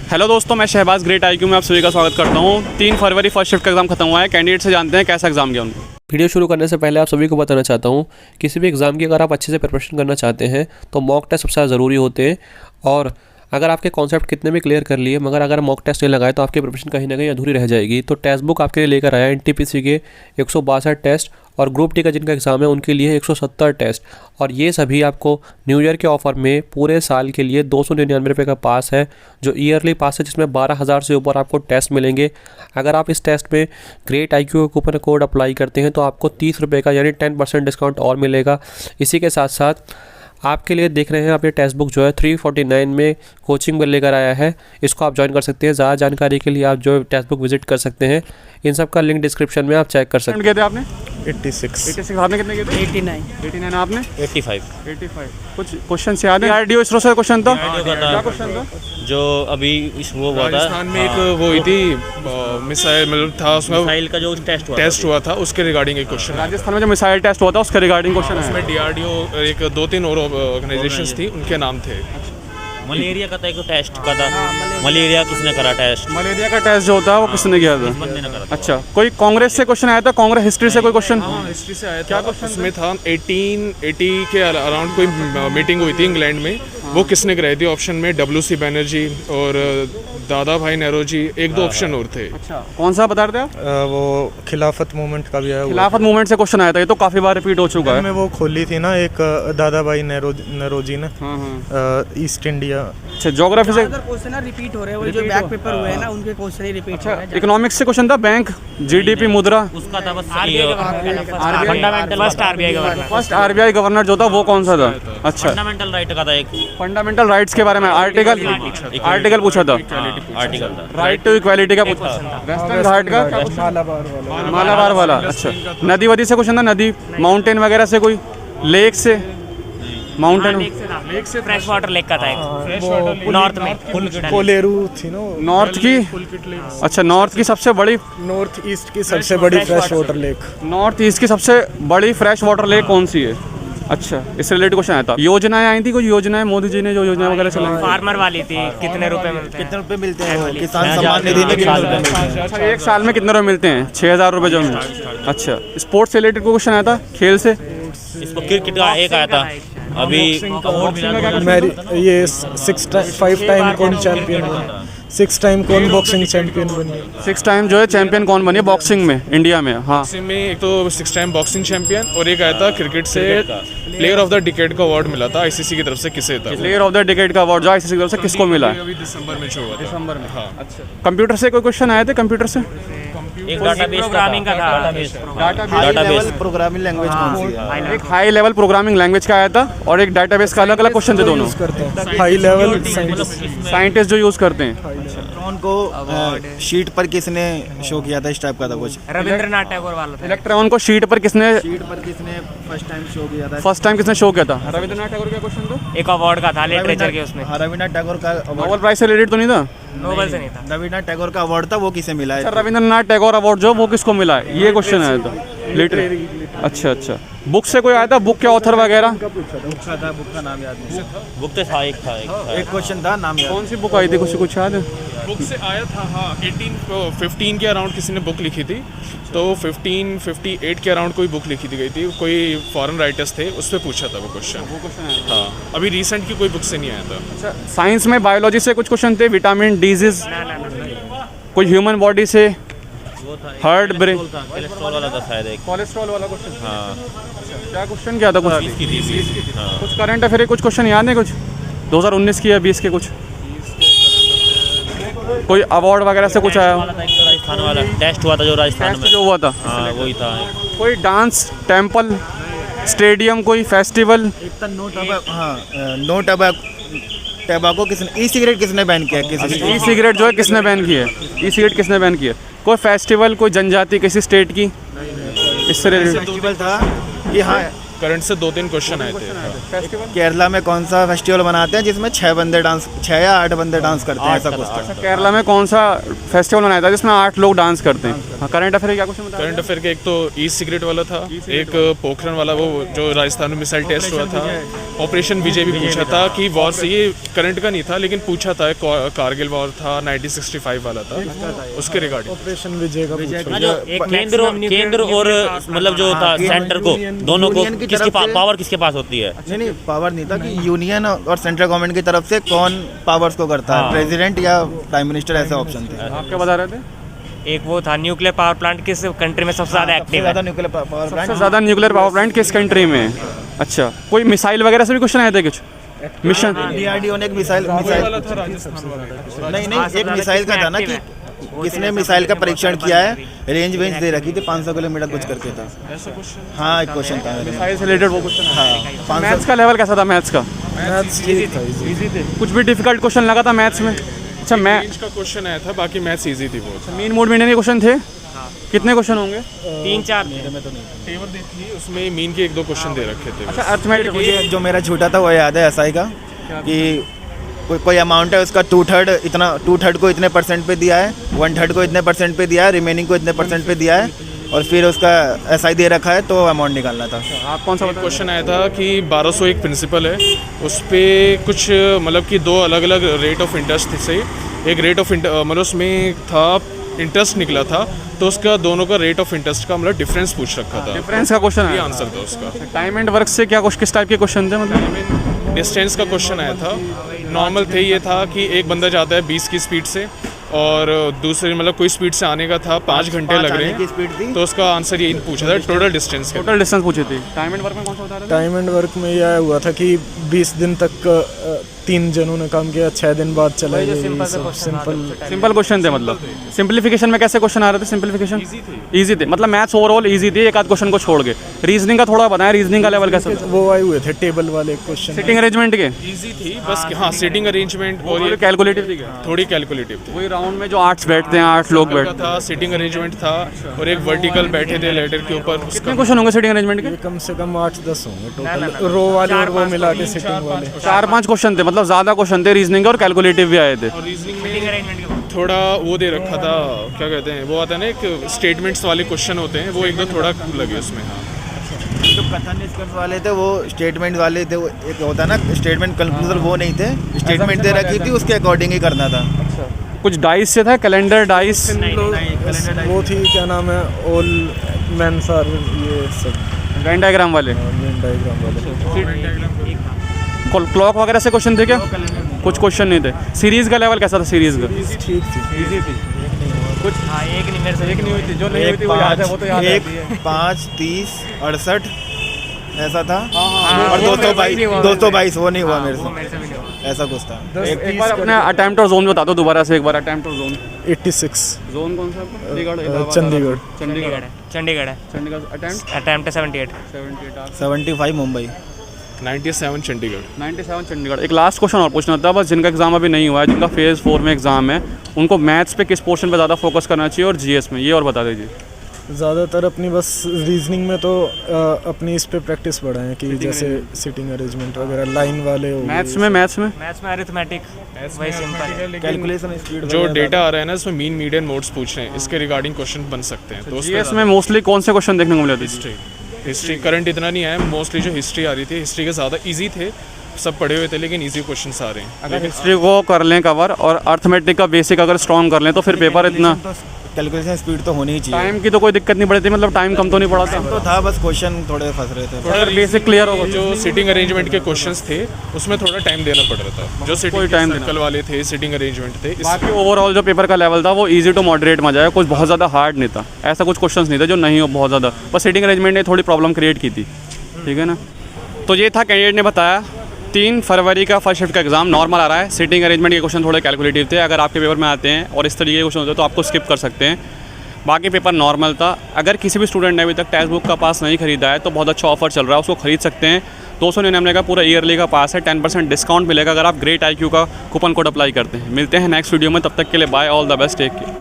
Hello दोस्तों, मैं Shahbaz great IQ में आप सभी का स्वागत करता हूं। 3 फरवरी फर्स्ट शिफ्ट का एग्जाम खत्म हुआ है। कैंडिडेट से जानते हैं कैसा एग्जाम गया उनको। वीडियो शुरू करने से पहले आप सभी को बताना चाहता हूँ, किसी भी एग्ज़ाम की अगर आप अच्छे से प्रिपरेशन करना चाहते हैं तो मॉक टेस्ट सबसे ज़्यादा ज़रूरी होते हैं। और अगर आपके कॉन्सेप्ट कितने भी क्लियर कर लिए मगर अगर मॉक टेस्ट नहीं लगाए तो आपकी प्रिपरेशन कहीं ना कहीं अधूरी रह जाएगी। तो टेस्ट बुक आपके लिए लेकर आया एनटीपीसी के 162 टेस्ट और ग्रुप डी का जिनका एग्ज़ाम है उनके लिए 170 टेस्ट। और ये सभी आपको न्यू ईयर के ऑफर में पूरे साल के लिए 299 रुपये का पास है, जो ईयरली पास है, जिसमें 12,000 से ऊपर आपको टेस्ट मिलेंगे। अगर आप इस टेस्ट में ग्रेट आईक्यू का कूपन कोड अप्लाई करते हैं तो आपको 30 रुपये का यानी 10% डिस्काउंट और मिलेगा। इसी के साथ साथ आपके लिए देख रहे हैं आप ये टेक्स्ट बुक जो है 349 में कोचिंग में लेकर आया है, इसको आप ज्वाइन कर सकते हैं। ज़्यादा जानकारी के लिए आप जो टेक्स्ट बुक विजिट कर सकते हैं, इन सब का लिंक डिस्क्रिप्शन में आप चेक कर सकते हैं। कितने आपने 86 आपने कितने किए थे? 89 आपने 85 कुछ क्वेश्चन याद है? आरडीओ इसरो से क्वेश्चन था, क्या क्वेश्चन था? जो अभी वो हुआ था राजस्थान में एक वो हुई थी मिसाइल मतलब था, उसमें मिसाइल का जो टेस्ट हुआ था उसके रिगार्डिंग एक क्वेश्चन है। राजस्थान में जो मिसाइल टेस्ट हुआ था उसके रिगार्डिंग क्वेश्चन है। उसमें डीआरडीओ एक 2-3 और ऑर्गेनाइजेशंस थी, उनके नाम थे। मलेरिया का था, एक टेस्ट का था। मलेरिया किसने करा टेस्ट? मलेरिया का टेस्ट जो होता है वो किसने किया था? बंदे ने करा था। अच्छा, कोई कांग्रेस से क्वेश्चन आया था? कांग्रेस हिस्ट्री से कोई क्वेश्चन? हिस्ट्री से आया था। उसमें था 1880 के अराउंड कोई मीटिंग हुई थी इंग्लैंड में, वो किसने कराई थी? ऑप्शन में WC बैनर्जी और दादा भाई नेहरू, एक दो ऑप्शन और थे। अच्छा, कौन सा बता रहे थे आप? वो खिलाफत मूवमेंट का भी आया हुआ खिलाफत मूवमेंट से क्वेश्चन आया था, ये तो काफी बार रिपीट हो चुका है। में वो खोली थी ना एक दादा भाई नेहरूजी ने ईस्ट इंडिया। अच्छा, ज्योग्राफी से क्वेश्चन रिपीट हो रहे हैं, वो जो बैक पेपर हुए हैं ना उनके क्वेश्चन ही रिपीट हो रहे हैं। इकोनॉमिक्स से क्वेश्चन था, बैंक, GDP, मुद्रा। उसका था बस फर्स्ट RBI गवर्नर जो था वो कौन सा था? अच्छा, फंडामेंटल राइट का था, एक फंडामेंटल राइट्स के बारे में आर्टिकल पूछा था। आर्टिकल था, राइट टू इक्वालिटी का पूछा था। वेस्टर्न घाट का क्या पूछा? मालाबार वाला। अच्छा, नदी वदी से क्वेश्चन था, नदी, माउंटेन वगैरह से, कोई लेक से, माउंटेन लेक से फ्रेश वाटर लेक का था एक नॉर्थ में। कोलेरू थी ना नॉर्थ की। अच्छा, नॉर्थ की सबसे बड़ी, नॉर्थ ईस्ट की सबसे बड़ी fresh water lake. North east की सबसे बड़ी फ्रेश वाटर लेक कौन सी है? अच्छा, इससे रिलेटेड क्वेश्चन आया था। योजनाएं आई थी, कुछ योजनाएं मोदी जी ने जो योजना वगैरह चलाई? फार्मर वाली थी, कितने रुपए मिलते हैं किसान सम्मान निधि में कितने रुपए मिलते हैं? अच्छा, एक साल में कितने रुपए मिलते हैं? 6,000 रुपए जो मिलते। अच्छा, स्पोर्ट्स से रिलेटेड क्वेश्चन आया था, खेल से? इसको क्रिकेट का एक आया था अभी। ये 5 टाइम कौन चैंपियन बनी? 6 टाइम कौन बॉक्सिंग चैंपियन बनी? 6 टाइम जो है चैंपियन कौन बनी बॉक्सिंग में इंडिया में? हाँ, में एक तो 6 टाइम बॉक्सिंग चैंपियन और एक आया था क्रिकेट से प्लेयर ऑफ द डिकेड का अवार्ड मिला था ICC की तरफ से। किसे था प्लेयर ऑफ द डिकेड का अवार्ड जो ICC की तरफ से किसको मिला है? अभी दिसंबर में जो हुआ था। दिसंबर में। हाँ, अच्छा। कंप्यूटर से कोई क्वेश्चन आए थे? कंप्यूटर से एक डाटाबेस प्रोग्रामिंग का था। डाटाबेस प्रोग्रामिंग लैंग्वेज कौन सी है? एक हाई लेवल प्रोग्रामिंग लैंग्वेज का आया था और एक डाटाबेस का। अलग अलग क्वेश्चन थे दोनों। हाई लेवल साइंटिस्ट जो यूज करते हैं। इलेक्ट्रॉन को शीट पर किसने शो किया था? इस टाइप का था कुछ। रविंद्रनाथ टैगोर वाला था। इलेक्ट्रॉन को शीट पर किसने फर्स्ट टाइम शो किया था? फर्स्ट टाइम किसने शो किया था? रविंद्रनाथ टैगोर का क्वेश्चन था। एक अवार्ड का था लिटरेचर के उसमें। रविन्द्रनाथ टैगोर का नोबेल प्राइज से रिलेटेड तो नहीं था? नोबेल से नहीं था। रविन्द्रनाथ टैगोर का अवार्ड था, वो किसे मिला है? सर, रविंद्रनाथ टैगोर अवार्ड जो वो किसको मिला है? ये क्वेश्चन आया था लिटरेरी। अच्छा, बुक से कोई आया था? बुक के ऑथर वगैरह? बुक का नाम याद नहीं। बुक तो था, एक था। एक क्वेश्चन था, नाम याद। कौन सी बुक आई थी? कुछ याद है? बुक से आया था, हाँ, 15 के अराउंड किसी ने बुक लिखी थी, तो 1558 के अराउंड कोई बुक लिखी थी गई थी, कोई फॉरेन राइटर्स थे, उस पर पूछा था वो क्वेश्चन। हाँ, अभी रिसेंट की कोई बुक से नहीं आया था। अच्छा, साइंस में बायोलॉजी से कुछ क्वेश्चन थे, विटामिन, डिजीज, कोई ह्यूमन बॉडी से, हार्ट, ब्रेन, कोलेस्ट्रॉल वाला था शायद एक। कोलेस्ट्रॉल वाला क्वेश्चन। हाँ, क्या क्वेश्चन क्या था? कुछ हाँ। कुछ करंट अफेयर कुछ क्वेश्चन याद है? कुछ 2019 की या 20 के कुछ कोई अवार्ड वगैरह से कुछ आया? राजस्थान वाला टेस्ट हुआ था, जो राजस्थान में जो हुआ था। हाँ, वही था। कोई डांस, टेम्पल, स्टेडियम, कोई फेस्टिवल? टैबाको किसने, ई सिगरेट किसने बैन किया? ई सिगरेट जो है किसने बैन की है? ई सिगरेट किसने बैन की है? कोई फेस्टिवल, कोई जनजाति किसी स्टेट की? इससे फेस्टिवल था कि हाँ, करंट से 2-3 क्वेश्चन आए थे। केरला में कौन सा फेस्टिवल मनाते हैं जिसमें 6 या 8 बंदे डांस करते हैं? ऐसा कुछ था। केरला में कौन सा फेस्टिवल मनाया था जिसमें 8 लोग डांस करते हैं? हाँ करंट अफेयर क्या क्वेश्चन बताया? करंट अफेयर के एक तो ई सिगरेट वाला था, एक पोखरण वाला वो जो राजस्थान में मिसाइल टेस्ट हुआ था, ऑपरेशन विजय भी पूछा था कि वॉर से, ये करंट का नहीं था लेकिन पूछा था, कारगिल वॉर था 1965 वाला था, उसके रिगार्डिंग। ऑपरेशन विजय का पूछा। हाँ, जो एक केंद्र और मतलब जो था सेंटर को, दोनों को किसकी पावर किसके पास होती है? नहीं पावर नहीं था कि यूनियन और सेंट्रल गवर्नमेंट की तरफ से कौन पावर्स को करता है, प्रेसिडेंट या प्राइम मिनिस्टर, ऐसे ऑप्शन थे। आप क्या बता रहे थे? एक वो था न्यूक्लियर पावर प्लांट किस कंट्री में सबसे ज़्यादा एक्टिव है? न्यूक्लियर पावर सबसे प्लांट ज़्यादा न्यूक्लियर पावर प्लांट किस कंट्री में है? अच्छा, कोई मिसाइल वगैरह से भी क्वेश्चन आए थे कुछ? मिशन DRDO ने एक मिसाइल नहीं एक मिसाइल का था ना कि किसने मिसाइल का परीक्षण किया है, रेंज वेंज दे रखी थी 500 किलोमीटर कुछ करके था। हाँ एक क्वेश्चन था मिसाइल से रिलेटेड वो क्वेश्चन। हाँ 500 मैथ्स का लेवल कैसा था? मैथ्स का मैथ्स ठीक था, इजी थे। कुछ भी डिफिकल्ट क्वेश्चन लगा था मैथ्स में? अच्छा, मैं रेंज का क्वेश्चन आया था, बाकी मैथ्स इजी थी वो। मीन मोड मीडियन के क्वेश्चन थे? कितने क्वेश्चन होंगे? 3-4 टेबल देखी, उसमें मीन के 1-2 क्वेश्चन दे रखे थे। अच्छा, अर्थमेटिक मुझे जो मेरा छूटा था वो याद है SI का कि कोई अमाउंट है उसका 2/3 को इतने परसेंट पे दिया है, 1/3 को इतने परसेंट पे दिया है, रिमेनिंग को इतने परसेंट पे दिया है, और फिर उसका SI दे रखा है तो अमाउंट निकालना था। आप कौन सा बता? क्वेश्चन आया था कि 1201 प्रिंसिपल है, उस पर कुछ मतलब कि 2 अलग अलग रेट ऑफ इंटरेस्ट से, एक रेट ऑफ मतलब उसमें था इंटरेस्ट निकला था, तो उसका दोनों का रेट ऑफ इंटरेस्ट का मतलब डिफरेंस पूछ रखा था। डिफरेंस का क्वेश्चन ये है। आंसर था उसका। टाइम एंड वर्क से क्या किस टाइप के क्वेश्चन थे? मतलब डिस्टेंस का क्वेश्चन आया था, नॉर्मल थे, ये था कि एक बंदा जाता है 20 की स्पीड से और दूसरे मतलब कोई स्पीड से आने का था, 5 घंटे लग रहे की स्पीड थी। हैं, तो उसका आंसर ये पूछा था टोटल डिस्टेंस के। टोटल डिस्टेंस पूछी थी। टाइम एंड वर्क में कौन सा बता रहे थे? टाइम एंड वर्क में यह हुआ था कि 20 दिन तक 3 जनों ने काम किया, 6 दिन बाद चला गया। सिंपल क्वेश्चन थे, मतलब सिंपलीफिकेशन में कैसे क्वेश्चन आ रहे थे? सिंपलीफिकेशन इजी थे, मतलब मैथ्स ओवरऑल इजी थी, एक आध क्वेश्चन को छोड़ के। रीजनिंग का थोड़ा बताएं, रीजनिंग का लेवल कैसा था? वो आए हुए थे टेबल वाले क्वेश्चन। सिटिंग अरेंजमेंट के इजी थी बस, हाँ सिटिंग अरेंजमेंट और ये कैलकुलेटिव थी क्या? थोड़ी कैलकुलेटिव थी। वही राउंड में जो 8 बैठते हैं, 8 लोग का बैठते हैं। था, सिटिंग अरेंजमेंट था, और एक वर्टिकल बैठे थे लेटर के ऊपर। कितने क्वेश्चन होंगे सिटिंग अरेंजमेंट के? कम से कम 8-10 होंगे टोटल, रो वाले और वो मिला के सिटिंग वाले। 4-5 क्वेश्चन थे, मतलब ज़्यादा क्वेश्चन थे रीजनिंग के, और कैलकुलेटिव भी आए थे। और रीजनिंग में थोड़ा वो दे रखा था, क्या कहते हैं वो आता है ना, एक स्टेटमेंट्स वाले क्वेश्चन होते हैं, वो एक दो थोड़ा लगे उसमें। हाँ जो कथन निष्कर्ष वाले थे वो स्टेटमेंट वाले थे, वो एक होता है ना स्टेटमेंट कंक्लूजन, वो नहीं थे, स्टेटमेंट दे रखी थी उसके अकॉर्डिंग ही करना था। कुछ डाइस से था, कैलेंडर डाइस वो थी, क्या नाम है, ऑल मेंस आर, ये सब वेन डायग्राम वाले, वेन डायग्राम वाले। क्लॉक वगैरह से क्वेश्चन थे क्या? कुछ क्वेश्चन नहीं थे। सीरीज़ का लेवल कैसा था? सीरीज़ का ठीक थी, इजी थी। कुछ हाँ, एक नहीं मेरे से एक नहीं हुई थी, जो नहीं हुई थी वो याद है, वो तो याद है। 5, 30, 68 ऐसा था, हाँ, और 222 वो नहीं हुआ मेरे वो से, मेरे से भी नहीं हुआ। ऐसा कुछ था। एक बार अपने अटेम्प्ट और जोन बता दो दोबारा से एक बार। अटेम्प्ट और जोन, 86 जोन कौन सा आपका? चंडीगढ़, इलाहाबाद, चंडीगढ़। चंडीगढ़, चंडीगढ़ है। चंडीगढ़। Attempt attempt 78। 75 मुंबई। 97 चंडीगढ़। 97 चंडीगढ़। एक लास्ट क्वेश्चन और पूछना था बस, जिनका एग्जाम अभी नहीं हुआ है, जिनका फेज़ 4 में एग्जाम है, उनको मैथ्स पे किस पोर्शन पे ज़्यादा फोकस करना चाहिए और जीएस में, ये और बता दीजिए। ज़्यादातर अपनी बस रीजनिंग में तो अपनी इस पे प्रैक्टिस बढ़ाएं कि जैसे सिटिंग अरेंजमेंट वगैरह, लाइन वाले हो। मैथ्स में मैथ्स में अरिथमेटिक वही सिंपल है। कैलकुलेशन स्पीड जो डेटा आ रहा है ना, इसमें मीन मीडियन मोड्स पूछ रहे हैं, इसके रिगार्डिंग क्वेश्चन बन सकते हैं। तो जीएस में मोस्टली कौन से क्वेश्चन देखने को मिले थे? हिस्ट्री करंट इतना नहीं आया, मोस्टली जो हिस्ट्री आ रही थी, हिस्ट्री के ज़्यादा इजी थे, सब पढ़े हुए थे, लेकिन इजी क्वेश्चंस आ रहे हैं। अगर हिस्ट्री को कर लें कवर और अर्थमेटिक का बेसिक अगर स्ट्रॉन्ग कर लें तो फिर पेपर इतना, कैलकुलेशन स्पीड तो होनी ही चाहिए। टाइम की तो कोई दिक्कत नहीं पड़ी थी, मतलब टाइम कम तो नहीं पड़ा था, तो था बस क्वेश्चन थोड़े फंस रहे थे। अगर बेसिक क्लियर होगा। जो सिटिंग अरेंजमेंट के क्वेश्चंस थे उसमें थोड़ा टाइम देना पड़ रहा था, जो सिटिंग time सर्कल वाले थे, सिटिंग अरेंजमेंट थे। बाकी ओवरऑल जो पेपर का लेवल था वो इजी टू मॉडरेट में जाए, कुछ बहुत ज़्यादा हार्ड नहीं था, ऐसा कुछ क्वेश्चंस नहीं थे जो नहीं हो बहुत ज़्यादा, बस सिटिंग अरेंजमेंट ने थोड़ी प्रॉब्लम क्रिएट की थी, ठीक है ना। तो ये था, कैंडिडेट ने बताया 3 फरवरी का फर्स्ट शिफ्ट का एग्जाम नॉर्मल आ रहा है। सिटिंग अरेंजमेंट के क्वेश्चन थोड़े कैलकुलेटिव थे, अगर आपके पेपर में आते हैं और इस तरीके के क्वेश्चन होते हैं तो आपको स्किप कर सकते हैं, बाकी पेपर नॉर्मल था। अगर किसी भी स्टूडेंट ने अभी तक टेक्स्ट बुक का पास नहीं खरीदा है तो बहुत अच्छा ऑफर चल रहा है, उसको खरीद सकते हैं। 299 का पूरा ईयरली का पास है, 10% डिस्काउंट मिलेगा अगर आप ग्रेट IQ का कूपन कोड अप्लाई करते हैं। मिलते हैं नेक्स्ट वीडियो में, तब तक के लिए bye, all the best, take care.